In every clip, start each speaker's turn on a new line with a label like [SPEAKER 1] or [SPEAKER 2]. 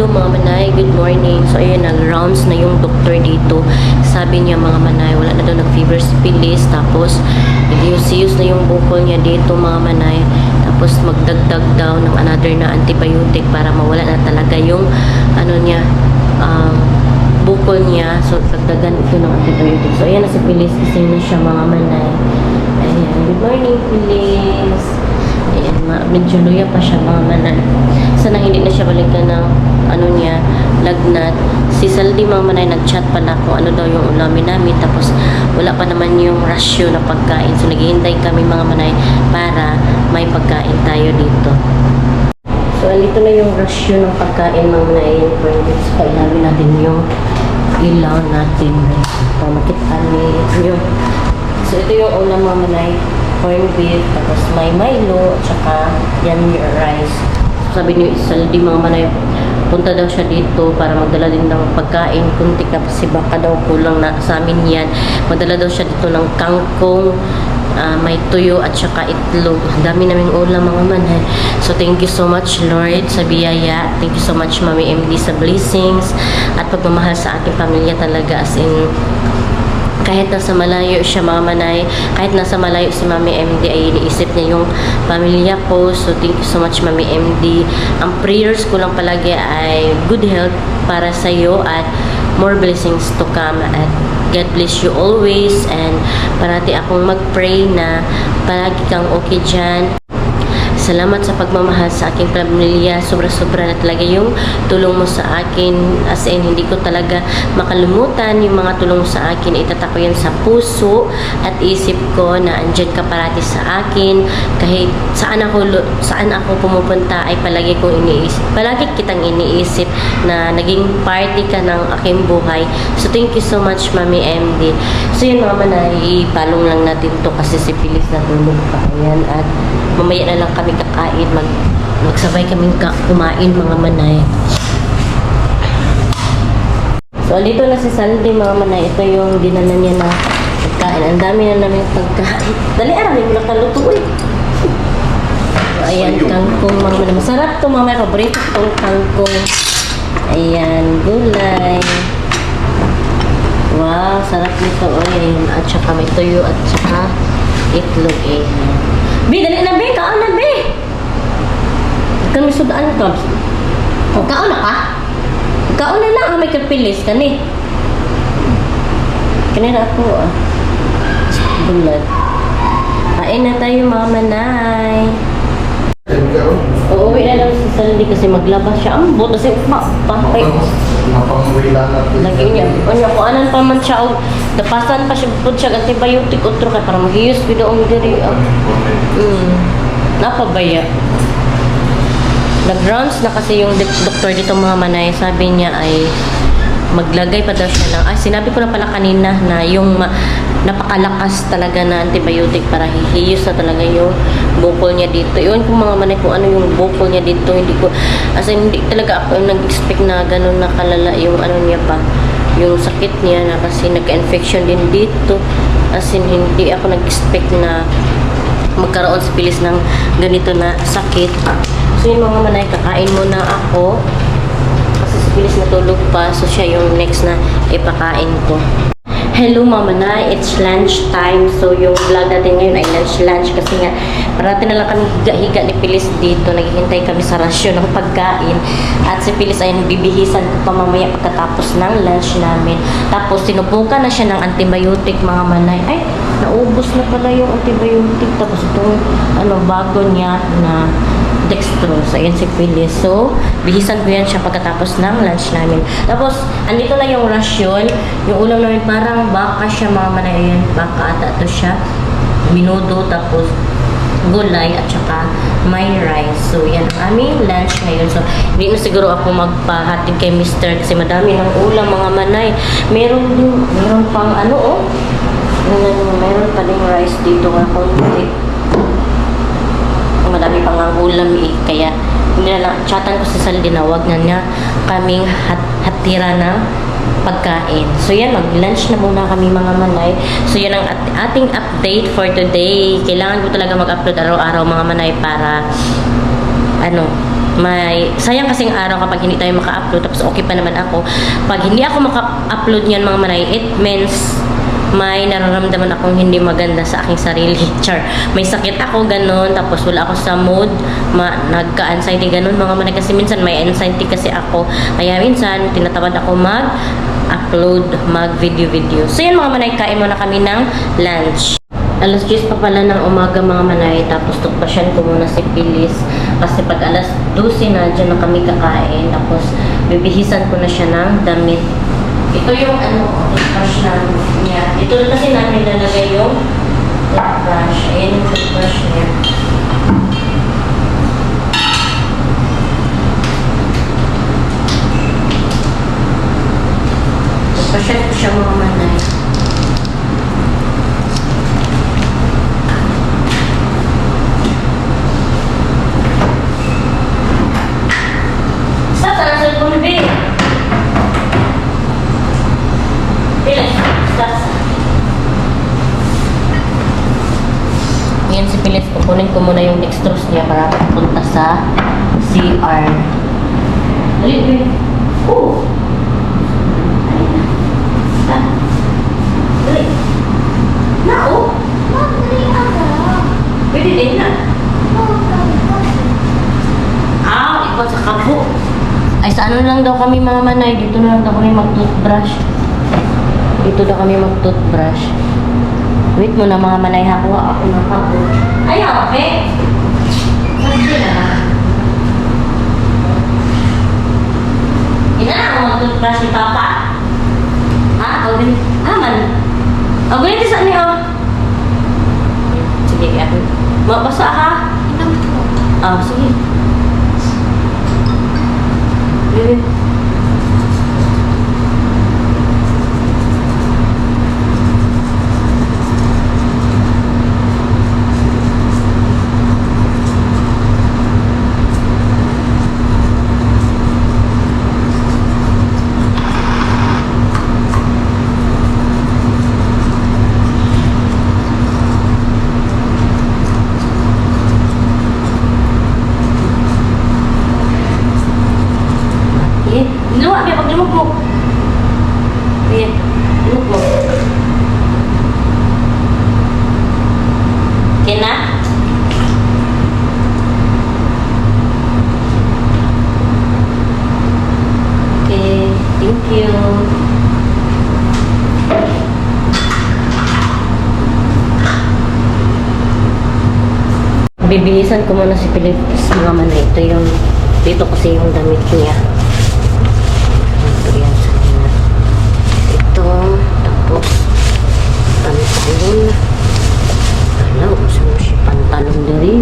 [SPEAKER 1] Hello mga manay, good morning. So ayun, nag-rounds na yung doktor dito. Sabi niya mga manay, wala na daw nag-fever si Pilis. Tapos, nag-use na yung bukol niya dito mga manay. Tapos, magdagdag daw ng another na antibiotic para mawala na talaga yung ano niya, bukol niya. So, dagdagan ito ng antibiotic. So, ayan na si Pilis. Gising na siya mga manay. Ayan, good morning Pilis. Ayan, medyo luya pa siya mga manay. Sana hindi na siya balikan ng ano niya, lagnat. Si Saldi mga manay nag-chat pala kung ano daw yung ulamin namin. Tapos wala pa naman yung rasyo na pagkain. So naghihintay kami mga manay para may pagkain tayo dito. So andito na yung rasyo ng pagkain mga manay. Yung pwede. So ilamin natin yung ilaw natin. Para makita niyo. So ito yung ulam mga manay. Corn beef, tapos may Milo, at saka yummy rice. Sabi ni Saldi mga manay, punta daw siya dito para magdala din ng pagkain. Kunti kasi baka daw kulang na sa amin yan. Magdala daw siya dito ng kangkong, may tuyo at saka itlog. Dami naming ulam mga manay. So thank you so much Lord sa biyaya. Thank you so much Mami MD sa blessings at pagmamahal sa aking pamilya talaga, as in kahit nasa malayo siya mga manay, kahit nasa malayo si Mami MD ay iniisip niya yung pamilya ko. So thank you so much Mami MD. Ang prayers ko lang palagi ay good health para sa iyo at more blessings to come, at God bless you always, and parati akong mag-pray na palagi kang okay dyan. Salamat sa pagmamahal sa aking pamilya. Sobra-sobra na talaga yung tulong mo sa akin. As in, hindi ko talaga makalimutan yung mga tulong sa akin. Itatak ko yan sa puso at isip ko na andyan ka parati sa akin. Kahit saan ako pumupunta ay palagi kong iniisip. Palagi kitang iniisip na naging party ka ng aking buhay. So, thank you so much, Mami MD. So, yun mga manay, ipalong lang natin to kasi si Pilis na tulog pa. Ayan, at mamaya na lang kami kakain, magsabay kaming kumain mga manay. So, dito na si Saldi mga manay. Ito yung dinala niya na pagkain. Ang dami na namin pagkain. Dali, may nakaluto eh. So, ayan, kangkong mga manay. Masarap to mga manay. Paborito itong kangkong. Ayan, gulay. Wow, sarap nito. Ayan, at saka may tuyo at saka itlog eh. Bi, dali na Bi, kaon na Bi. Kami sudaan ka. Kaon na ka? Kaon na lang, may kapilis ka ni. Kanina ako bulat. Kain na tayo mga manay. Uuwi na lang si Saldi kasi maglabas siya. Ang buto kasi papay. Lagi niya. Kanya kung anan pa man siya. Dapasan pa siya po siya. Antibiotic utro ka para mag-use bidoong diri. Napabaya. Nag-rounds na kasi yung doktor dito mga manay. Sabi niya ay maglagay pa daw siya ng, sinabi ko na pala kanina na yung napakalakas talaga na antibiotic para hihiyos na talaga yung bukol niya dito. Yun kung mga manay kung ano yung bukol niya dito, hindi ko, as in, hindi talaga ako nag-expect na gano'n na kalala yung ano niya pa, yung sakit niya na kasi nagka-infection din dito. As in, hindi ako nag-expect na magkaroon sa Pilis ng ganito na sakit. So yun mga manay, kakain muna ako. Pilis natulog pa, so siya yung next na ipakain ko. Hello mga manay, it's lunch time. So yung vlog natin ngayon ay lunch kasi nga parati na lang kami higa-higa ni Pilis dito. Naghihintay kami sa rasyon ng pagkain. At si Pilis ay bibihisan ko pa mamaya pagkatapos ng lunch namin. Tapos sinubukan na siya ng antibiotic mga manay. Ay, naubos na pala yung antibiotic. Tapos itong bago niya na dextrose. Ayan si Pilis. So, bihisan ko yan siya pagkatapos ng lunch namin. Tapos, andito na yung rasyon. Yung ulam namin parang baka siya mga manay. Ayan, baka ata ito siya. Minudo, tapos gulay, at saka may rice. So, yan ang aming lunch ngayon. So, hindi na siguro ako magpahatid kay Mr. kasi madami ng ulam mga manay. Meron pang meron pa ding rice dito nga konti. Madami pang ang ulam kaya hindi na lang, chatan ko sa Saldi na wag na niya kaming hatira ng pagkain. So yan, mag-lunch na muna kami mga manay. So yan ang ating update for today. Kailangan ko talaga mag-upload araw-araw mga manay para may sayang kasing araw kapag hindi tayo maka-upload, tapos okay pa naman ako. Pag hindi ako maka-upload niyan mga manay, it means may nararamdaman akong hindi maganda sa aking sarili. Char. May sakit ako, ganun. Tapos wala ako sa mood. Nagka-anxiety, ganun mga manay. Kasi minsan may anxiety kasi ako. Kaya minsan, tinatamad ako mag-upload, mag-video. So yan mga manay, kain muna kami ng lunch. Alas 10 pa pala ng umaga mga manay. Tapos tugpasyan ko muna si Pilis. Kasi pag alas 12 na, dyan na kami kakain. Tapos bibihisan ko na siya ng damit. Ito yung toothbrush na niya. Ito kasi namin lalagay yung toothbrush. Ayan yung toothbrush niya. Toothbrushan ko siya mga manay. Sasa na sa kulbi. Ngayon si Pilis, kukunin ko muna yung dextrose niya para punta sa CR. Dali. Oh! Dali. Na, oh! Pwede din na. Ikot sa kabo. Ay, sa ano lang daw kami mga manay. Dito na lang daw kami mag-toothbrush. Dito daw kami mag-toothbrush. Wait mo na mga manay, hakuha ako ng kabo. Ayaw, okay? Kasi na. Ina na ako mag-toothbrush ni Papa. Ha? Gawin. Man. Gawin din sa niyo. Sige, ako. Mabasa ha? Sige. Sige. Luwa, biya pag lumok mo. Ayan, lumok mo. Okay na? Okay, thank you. Bibihisan ko muna si Philips mga manay. Ito yung, dito kasi yung damit niya. Tapos pantalon. Alaw, saan mo siya pantalon dari?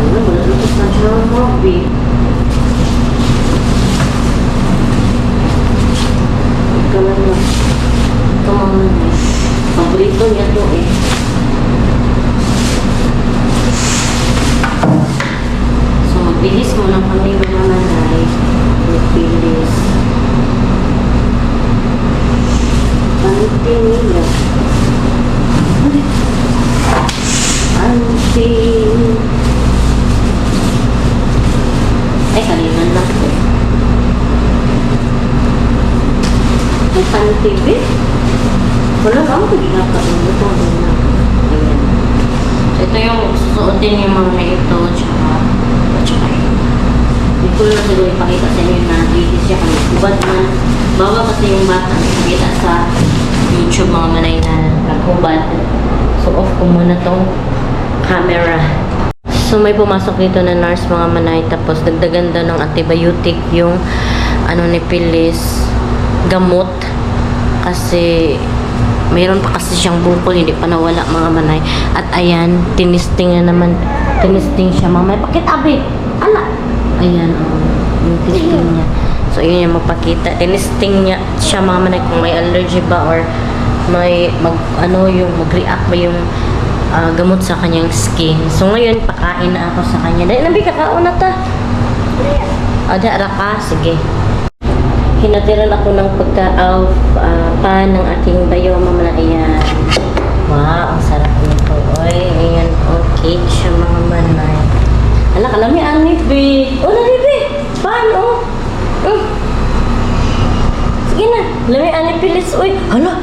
[SPEAKER 1] Wala lutos na siya ng hobby. Ito lang na. Ito mga paborito niya to eh. Bilis mo lang kami mga nanay. Bilis. Panty nila. Panty. Ay, kaliman lang ko. Ay, panty ba? Wala ka mo kung ginakain. Ito na. Ayan. So, ito yung susuotin yung mga na ito. Tsaka hindi ko lang siguro ipakita sa inyo na bihis siya kami. Hubad man. Bawa kasi yung bata nakikita sa YouTube mga manay na naghubad. So off ko muna tong camera. So may pumasok dito na nurse mga manay. Tapos dagdagan daw ng antibiotic yung ni Pilis. Gamot. Kasi mayroon pa kasi siyang bukol. Hindi pa nawala mga manay. At ayan, tinisting na naman. Tinisting siya mga manay. Bakit abi? Ala! Ayan, yung tinisting niya. So, yun yung magpakita. Tinisting niya siya mga manay kung may allergy ba or may yung mag-react ba yung gamot sa kanyang skin. So, ngayon, pakain na ako sa kanya. Dahil nabi, kakao na ta. Ada ka? Sige. Hinatiran ako ng pan ng aking bayo, mga manay. Ayan. Wow, ang sarap nito. Oy, ayan. Oh, cake siya, mga manay. Ala, kalami, anibig. Oh, nanibig. Pan, oh. Sige na. Lami, anipilis. Uy, hala.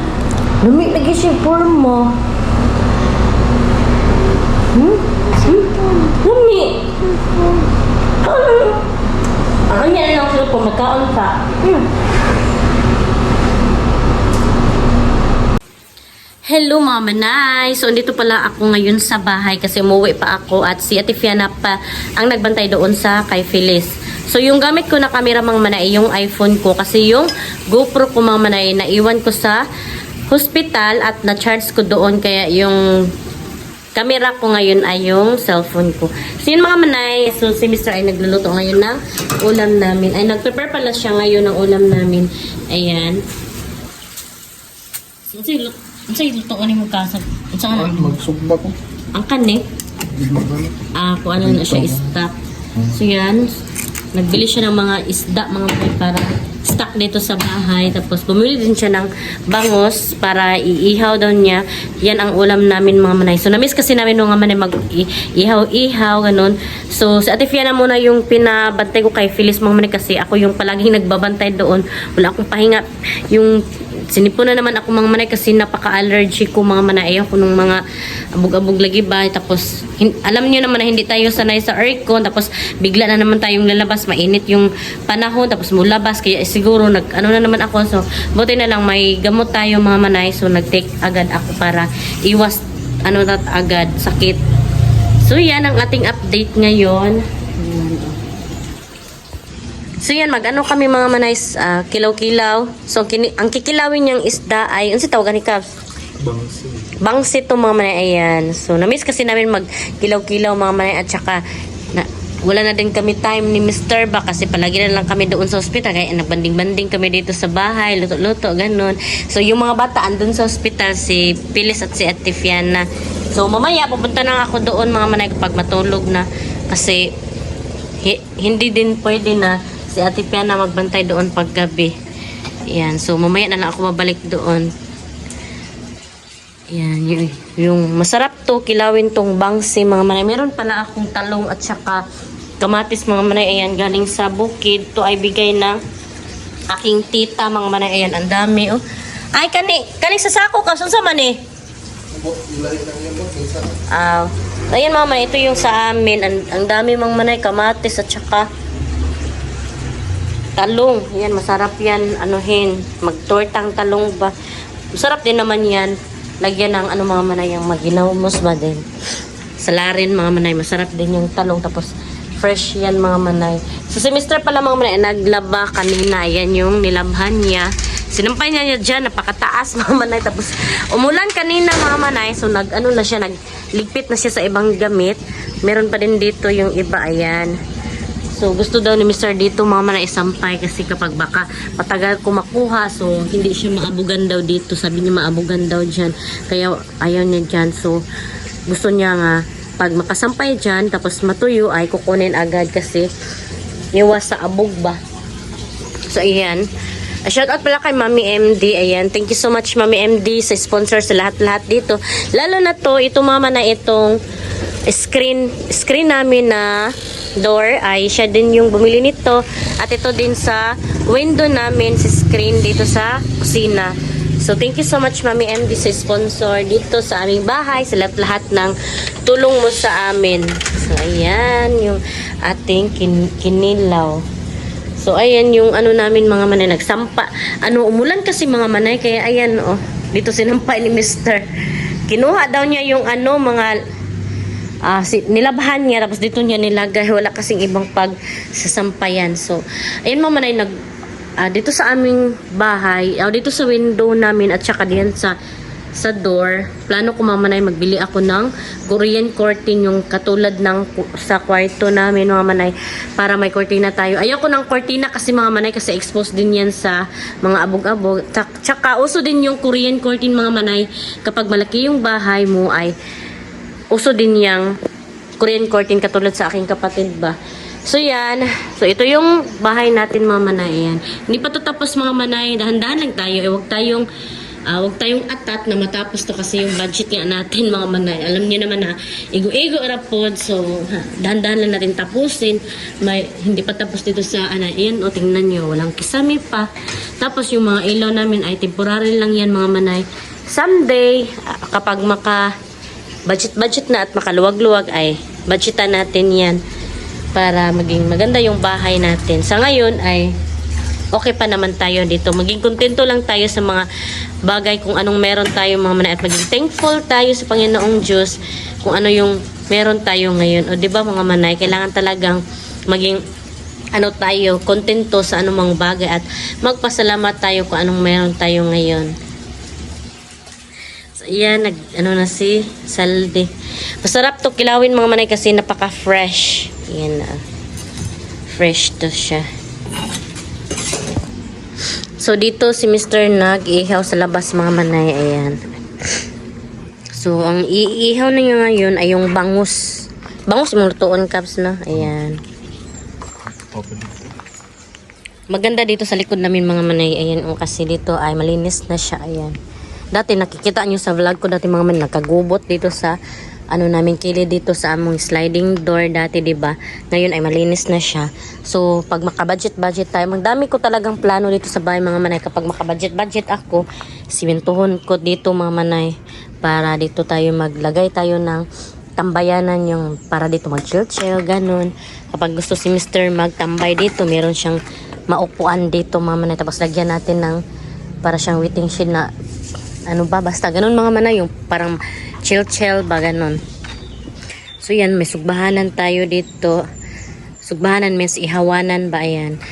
[SPEAKER 1] Lami lagi siya forma. Lami. Ang yan lang sila po, magkaon pa. Hello mga manay! So, andito pala ako ngayon sa bahay kasi umuwi pa ako at si Ate Fiana pa ang nagbantay doon sa kay Phyllis. So, yung gamit ko na camera mga manay, yung iPhone ko kasi yung GoPro ko mga manay, naiwan ko sa hospital at na-charge ko doon kaya yung camera ko ngayon ay yung cellphone ko. So, yun mga manay, so si Mr. ay nagluluto ngayon ng ulam namin. Ay, nag-prepare pala siya ngayon ng ulam namin. Ayan. So, ang sa'yo luto ko ni mo kasag. Ang sa'yo na?
[SPEAKER 2] Magsugba ko.
[SPEAKER 1] Ang kani? Kung ano na siya, stock. So yan, nagbili siya ng mga isda, mga boy, para stock dito sa bahay. Tapos bumili din siya ng bangos para iihaw daw niya. Yan ang ulam namin mga manay. So namiss kasi namin mga manay mag-ihaw-ihaw, ganun. So si Ate Fiana muna yung pinabantay ko kay Phyllis mga manay kasi ako yung palaging nagbabantay doon. Wala akong pahinga. Yung sinipo na naman ako mga manay kasi napaka-allergy ko mga manay. Ayaw ko nung mga abog-abog lagi ba. Tapos, alam niyo naman na hindi tayo sanay sa aircon. Tapos, bigla na naman tayong lalabas. Mainit yung panahon. Tapos, mulabas. Kaya siguro, ano na naman ako. So, buti na lang may gamot tayo mga manay. So, nag-take agad ako para iwas, agad, sakit. So, yan ang ating update ngayon. So yan, mag-ano kami mga manay, kilaw-kilaw. So ang kikilawin niyang isda ay, ano si tawagan ni Cavs? Bangsi to mga manay, ayan. So namiss kasi namin mag-kilaw-kilaw mga manay at saka wala na din kami time ni Mr. Ba kasi palagi na lang kami doon sa ospital kaya nagbanding-banding kami dito sa bahay, luto-luto, ganun. So yung mga bata andun sa ospital, si Phyllis at si Ate Fiana. So mamaya pupunta na ako doon mga manay kapag matulog na kasi hindi din pwede na si Ate Fiana magbantay doon paggabi. Yan. So, mamaya na lang ako mabalik doon. Yan. Yung masarap to, kilawin tong bangsi, mga manay. Meron pala akong talong at saka kamatis, mga manay. Ayan, galing sa bukid. To ay bigay ng aking tita, mga manay. Ayan, ang dami, oh. Ay, kani sa sako ka. Saan sa man eh? Ayan, mga manay. Ito yung sa amin. Ang dami, mga manay. Kamatis at saka talong. Yan, masarap yan. Anuhin. Magtortang talong ba. Masarap din naman yan. Lagyan ng mga manay yung maginawmos ba din. Salarin mga manay. Masarap din yung talong. Tapos fresh yan mga manay. So si Mr. pala mga manay naglaba kanina. Yan yung nilabhan niya. Sinampay niya dyan. Napakataas mga manay. Tapos umulan kanina mga manay. So na siya. Nagligpit na siya sa ibang gamit. Meron pa din dito yung iba. Ayan. So, gusto daw ni Mr. dito mga manay isampay kasi kapag baka patagal ko makuha, so hindi siya maabugan daw dito. Sabi niya maabugan daw dyan. Kaya ayaw niya dyan. So, gusto niya nga pag makasampay dyan, tapos matuyo ay kukunin agad kasi iwas sa abog ba. So, ayan. Shout out pala kay Mami MD. Ayan. Thank you so much Mami MD sa sponsor sa lahat-lahat dito. Lalo na to, ito mama na itong screen namin na door ay siya din yung bumili nito at ito din sa window namin sa screen dito sa kusina. So thank you so much Mami MD sa sponsor dito sa aming bahay, sa lahat ng tulong mo sa amin. So ayan yung ating kinilaw. So ayan yung namin mga manay nagsampa. Umulan kasi mga manay kaya ayan dito sinampay ni Mr. Kinuha daw niya yung mga nilabhan niya tapos dito niya nilagay, wala kasing ibang pagsasampayan. So ayun mga manay dito sa aming bahay, dito sa window namin at saka diyan sa door, plano ko mga manay magbili ako ng Korean curtain yung katulad ng sa kwarto namin mga manay para may cortina tayo. Ayaw ko ng cortina kasi mga manay kasi exposed din yan sa mga abog-abog. Tsaka uso din yung Korean curtain mga manay kapag malaki yung bahay mo ay uso din yung Korean curtain katulad sa aking kapatid ba. So yan. So ito yung bahay natin mga manay. Yan. Hindi pa to tapos mga manay. Dahan-dahan lang tayo. Huwag tayong atat na matapos to kasi yung budget nga natin mga manay. Alam niyo naman na igo-igo rapod. So dahan-dahan lang natin tapusin. Hindi pa tapos dito sa Ayan o tingnan nyo. Walang kisame pa. Tapos yung mga ilaw namin ay temporary lang yan mga manay. Someday kapag budget na at makaluwag-luwag ay budgetan natin yan para maging maganda yung bahay natin. Sa ngayon ay okay pa naman tayo dito. Maging kontento lang tayo sa mga bagay kung anong meron tayo mga manay at maging thankful tayo sa Panginoong Diyos kung ano yung meron tayo ngayon. O diba mga manay, kailangan talagang maging tayo, kontento sa anumang bagay at magpasalamat tayo kung anong meron tayo ngayon. So, yan, na si Salde. Masarap to kilawin mga manay kasi napaka-fresh. Yan fresh to siya. So, dito si Mr. nag-iihaw sa labas mga manay. Ayan. So, ang iihaw na niya ngayon ay yung bangus. Bangus mong lutuon, Caps, na. Ayan. Maganda dito sa likod namin mga manay. Ayan, kasi dito ay malinis na siya. Ayan. Dati nakikita nyo sa vlog ko dati mga manay, nakagubot dito sa namin kilid dito sa among sliding door dati, diba? Ngayon ay malinis na siya. So, pag makabudget tayo, magdami ko talagang plano dito sa bahay mga manay. Kapag makabudget ako, simentuhon ko dito mga manay para dito tayo maglagay tayo ng tambayanan yung para dito mag-chill, ganun. Kapag gusto si Mr. magtambay dito, meron siyang maupuan dito mga manay. Tapos lagyan natin ng para siyang waiting shed na basta ganun mga manay, yung parang chill ba ganun. So yan, may sugbahanan tayo dito. Sugbahanan means ihawanan ba, ayan.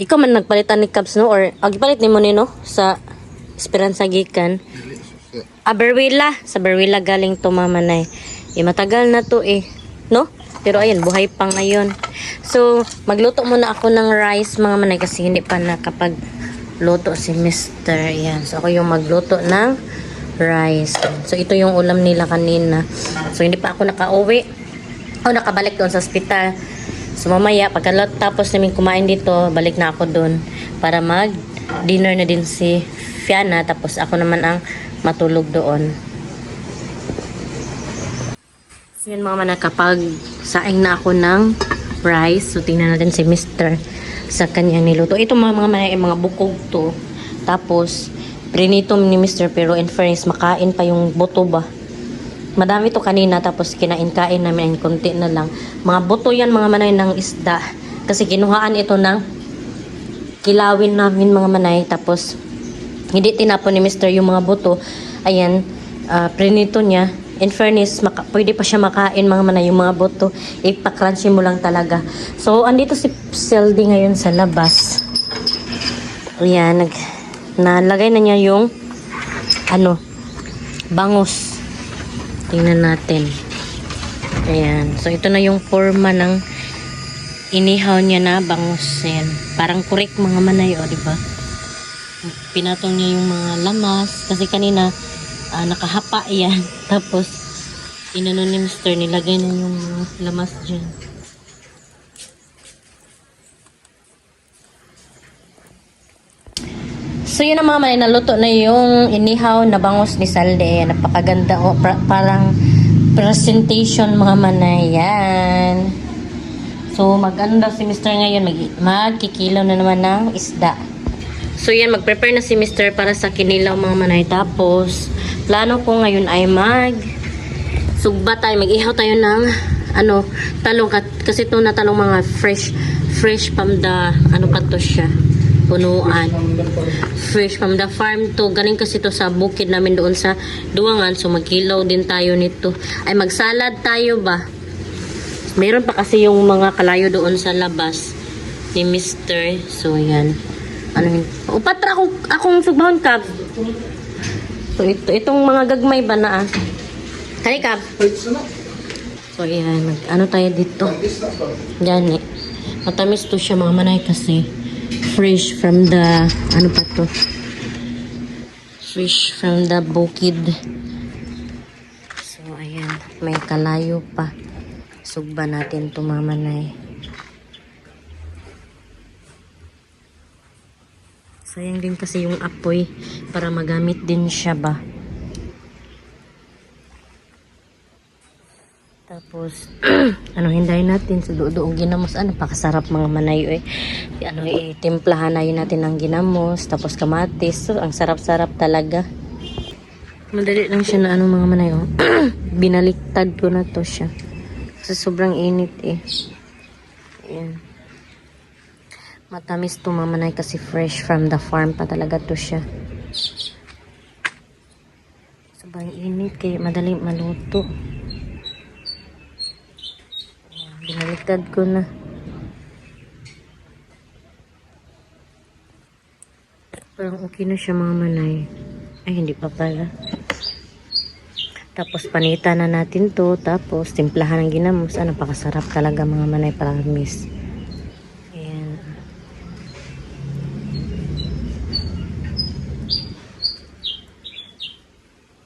[SPEAKER 1] Ikaw man nagpalitan ni Cubs, no? Or agipalit ni mo ni, no? Sa Esperanza gikan. Berwila. Sa Berwila galing to mga manay. Matagal na to no? Pero ayan, buhay pa ngayon. So, magluto muna ako ng rice mga manay kasi hindi pa nakapagluto si Mr. Ayan. So, ako yung magluto ng rice. So, ito yung ulam nila kanina. So, hindi pa ako nakauwi. O, nakabalik doon sa hospital. So, mamaya, pagkatapos namin kumain dito, balik na ako doon para mag-dinner na din si Fiana. Tapos, ako naman ang matulog doon. So, yun mga manay, kapag saing na ako ng rice, so, tingnan natin si Mr. sa kanyang niluto. Ito mga manay, mga bukog to. Tapos, prinito ni Mr. pero in fairness makain pa yung buto ba. Madami to kanina tapos kinain-kain namin konti na lang. Mga buto yan mga manay ng isda. Kasi kinuhaan ito ng kilawin namin mga manay. Tapos hindi tinapon ni Mr. yung mga buto. Ayan, prinito niya. In fairness, pwede pa siya makain mga manay yung mga buto. Ipakrunchy mo lang talaga. So, andito si Seldy ngayon sa labas. Ayan, nalagay na niya yung bangus. Tingnan natin. Ayan. So, ito na yung forma ng inihaw niya na bangus. Ayan. Parang kurik mga manay, diba? Pinatong niya yung mga lamas. Kasi kanina, nakahapa yan. Tapos, inano ni Mr. nilagay na yung mga lamas dyan. So yun ang mga manay, naluto na yung inihaw na bangus ni Salde. Napakaganda parang presentation mga manay. Yan. So maganda si Mr. ngayon, magkikilaw na naman ng isda. So yan, mag-prepare na si Mr. para sa kinilaw mga manay. Tapos plano ko ngayon ay sugba tayo, mag-ihaw tayo ng talong, kasi ito na talong mga fresh from the pa to siya, punuan. Fresh from the farm to. Galing kasi to sa bukid namin doon sa Duangan. So magkilaw din tayo nito. Ay magsalad tayo ba? Meron pa kasi yung mga kalayo doon sa labas ni Mr. So yan. Upatra akong sugbahon, Kab. So itong mga gagmay ba na Kay Kab. So yan. Tayo dito. Yan matamis to siya mga manay kasi fresh from the fresh from the bukid. So ayan, may kalayo pa. Sugba natin to mga manay. Sayang din kasi yung apoy para magamit din siya ba. Tapos, hindayin natin sa doong ginamos. Pakasarap mga manayo eh. Timplahan na yun natin ng ginamos. Tapos kamatis. So, ang sarap-sarap talaga. Madali lang siya na mga manayo. Binaliktad ko na to siya. Kasi sobrang init eh. Ayan. Matamis to mga manay kasi fresh from the farm pa talaga to siya. Sobrang init kaya madali maluto. Binaliktad ko na. Parang okay na siya mga manay. Ay, hindi pa pala. Tapos panitan na natin to. Tapos timplahan ng ginamos. Napakasarap talaga mga manay, promise. Ayan.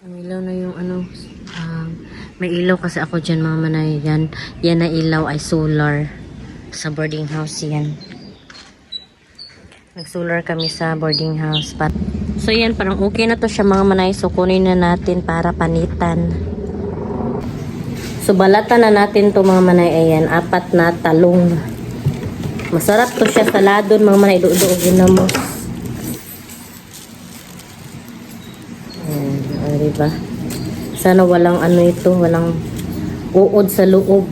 [SPEAKER 1] Ang ilaw na yung may ilaw kasi ako dyan mga manay. Yan na ilaw ay solar. Sa boarding house yan. Nag-solar kami sa boarding house. So yan, parang okay na to siya mga manay. So kunin na natin para panitan. So balatan na natin to mga manay. Ayan, 4 na talong. Masarap to siya saladon mga manay. Doon ginamos. Ayan, diba? Sana walang ito, walang uod sa loob.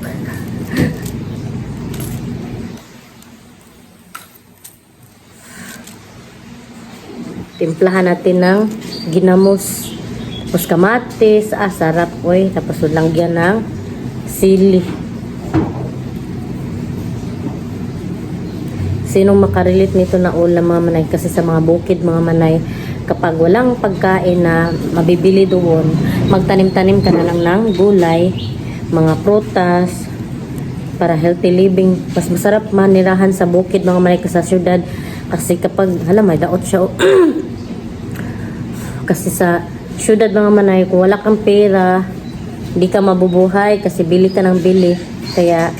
[SPEAKER 1] Timplahan natin ng ginamos. Tapos kamatis, sarap oy. Tapos lagyan ng sili. Sinong makarelate nito na ulam mga manay? Kasi sa mga bukid mga manay, kapag walang pagkain na mabibili doon, magtanim-tanim ka na lang ng gulay, mga prutas, para healthy living. Mas masarap manirahan sa bukid mga manay sa syudad. Kasi kapag, may daot siya. Kasi sa syudad mga manay, kung wala kang pera, di ka mabubuhay kasi bili ka ng bili. Kaya,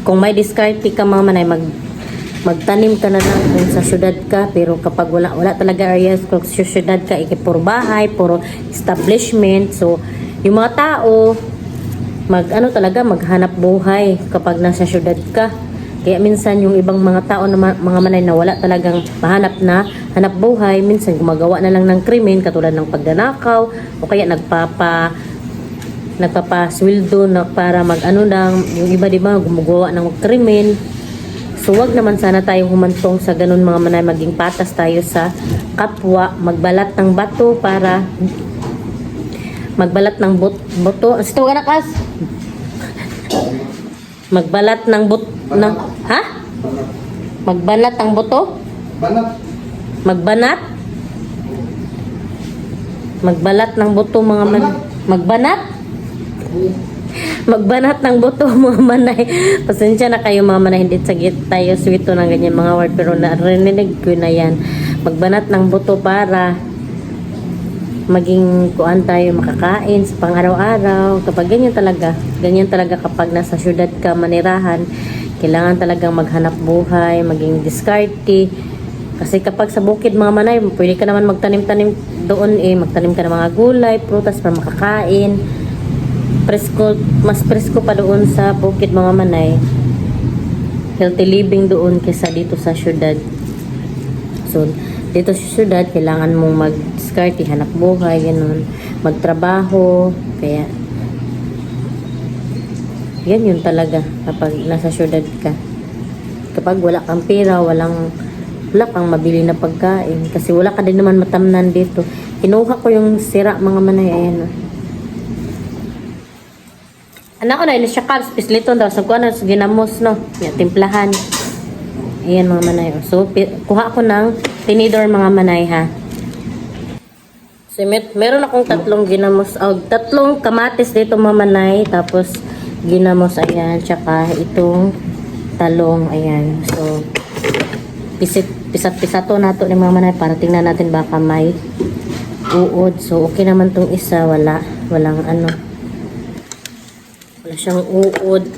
[SPEAKER 1] kung may diskarte ka mga manay, magtanim ka na lang kung sa syudad ka. Pero kapag wala talaga areas, kung sa syudad ka, puro bahay, puro establishment. So, yung mga tao, maghanap buhay kapag nasa syudad ka. Kaya minsan yung ibang mga tao na mga manay na wala talagang hanap buhay, minsan gumagawa na lang ng krimen katulad ng pagdanakaw o kaya nagpapasweldo na para lang, yung iba di ba gumagawa ng krimen. So wag naman sana tayong humantong sa ganun mga manay, maging patas tayo sa kapwa, magbalat ng bato para magbalat ng boto. Ito anak as. Magbalat ng Magbanat ng boto? Magbanat? Magbalat ng boto mga Magbanat? Magbanat ng boto mga manay. Pasensya na kayo mga manay, hindi sagit tayo swito ng ganyan mga word, pero narinig ko na yan. Magbanat ng boto para maging kuan tayo makakain sa pang-araw-araw. Kapag ganyan talaga kapag nasa syudad ka manirahan, kailangan talagang maghanap buhay, maging diskarte. Kasi kapag sa bukid mga manay, pwede ka naman magtanim-tanim doon magtanim ka ng mga gulay, prutas para makakain. Mas presko pa doon sa bukid mga manay. Healthy living doon kaysa dito sa syudad. So, dito sa syudad, kailangan mong mag-diskarte, hanap buhay, ganun, magtrabaho, kaya yan yun talaga kapag nasa syudad ka. Kapag wala kang pera, wala kang mabili na pagkain, kasi wala ka din naman matamnan dito. Kinuha ko yung sira mga manay, ayan. Anak ko na, ina siya carbs, pisliton daw, sa ginamos, no? Yan, timplahan. Ayan mga manay. So, kuha ko ng tinidor mga manay ha. So, meron akong 3 ginamos, 3 kamatis dito mga manay. Tapos, ginamos, ayan. Tsaka itong talong, ayan. So, pisat-pisato nato ni mga manay para tingnan natin baka may uod. So, okay naman tong isa. Walang wala siyang uod.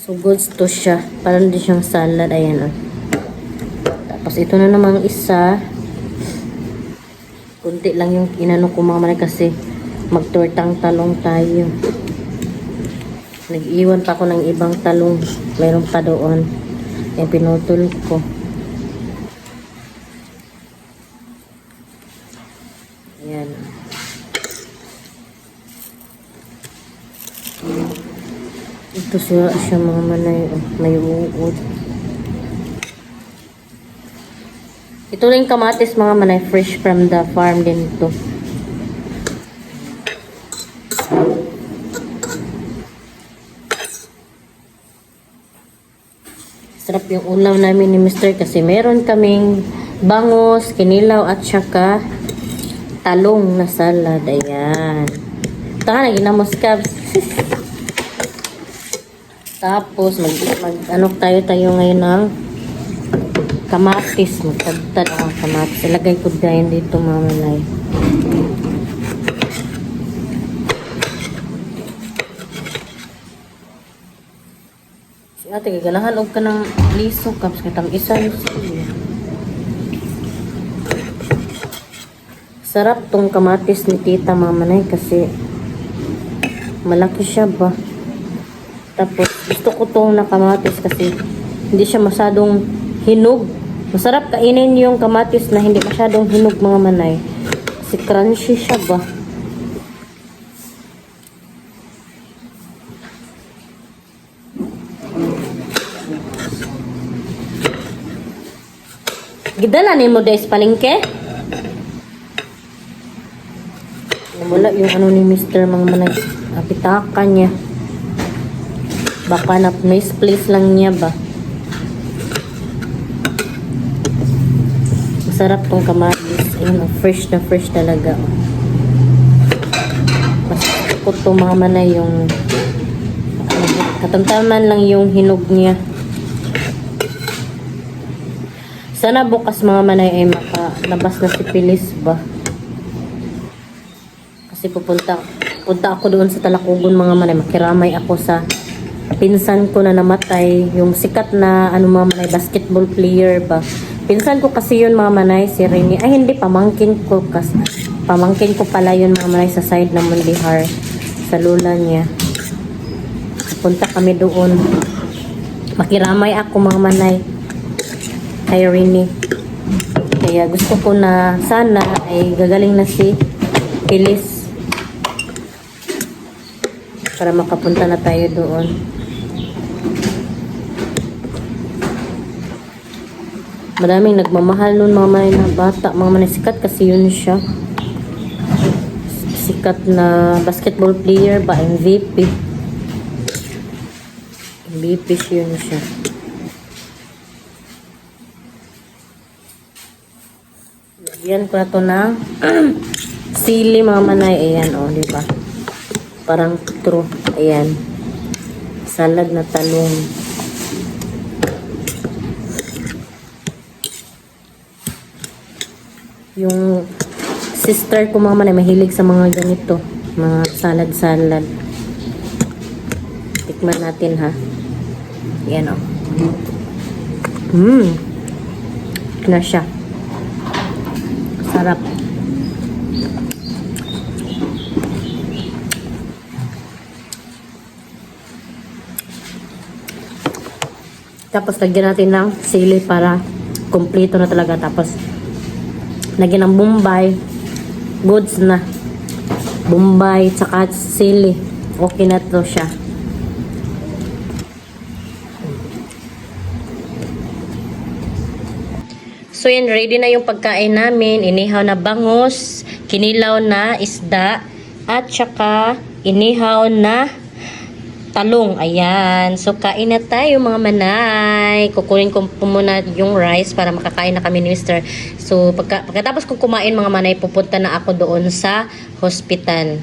[SPEAKER 1] So, goods to siya. Parang di siyang salad. Ayan, Tapos ito na namang isa. Kunti lang yung inano ko mga manay kasi magtortang talong tayo. Nag-iwan pa ako ng ibang talong. Meron pa doon. Yung pinutol ko. Ayan. Ito siya mga manay. May uod. Ito rin kamatis mga manay. Fresh from the farm din ito. Sarap yung ulam namin ni Mr. kasi meron kaming bangos, kinilaw at saka talong na salad. Ayan. Taka na ginamos ka. Tapos ano tayo ngayon ng kamatis. Magtagtad ang kamatis. Ilagay ko dyan dito mga manay. Ate, ganahan og ka ng liso kaps kitang isa sarap tong kamatis ni tita mamanay kasi malaki siya ba. Tapos gusto ko tong na kamatis kasi hindi siya masyadong hinog. Masarap kainin yung kamatis na hindi masyadong hinog mga manay kasi crunchy siya ba. Gidala ni mo guys palengke. Wala yung ano ni Mr. mga manay. Apitakan niya. Baka na misplace lang niya ba. Masarap tong kamatis. Ayun, fresh na fresh talaga. Mas ko to mga manay yung katamtaman lang yung hinog niya. Sana bukas mga manay ay makalabas na si Pilis ba. Kasi punta ako doon sa Talakugon mga manay. Makiramay ako sa pinsan ko na namatay. Yung sikat na ano mga manay, basketball player ba. Pinsan ko kasi yun mga manay, si Rene. Ay hindi, pamangkin ko. Pamangkin ko pala yun mga manay sa side ng Mundihar. Sa lula niya. Punta kami doon. Makiramay ako mga manay. Kay Rene. Kaya gusto ko na sana ay gagaling na si Pilis para makapunta na tayo doon. Maraming nagmamahal nun mga manay na bata. Mga manay sikat kasi yun siya. Sikat na basketball player ba? MVP. MVP yun siya. Yan ko na to ng sili mga manay. Ayan o, diba? Parang true. Ayan. Salad na talong. Yung sister ko mga manay, mahilig sa mga ganito. Mga salad-salad. Tikman natin ha. Ayan o. Na siya. Sarap. Tapos lagyan natin ng sili para kumpleto na talaga. Tapos lagyan ng bombay. Goods na. Bombay tsaka sili. Okay na to siya. So yan, ready na yung pagkain namin. Inihaw na bangus, kinilaw na isda, at saka inihaw na talong. Ayan. So kain na tayo mga manay. Kukunin ko po muna yung rice para makakain na kami ni Mr. So pagkatapos kong kumain mga manay, pupunta na ako doon sa hospital.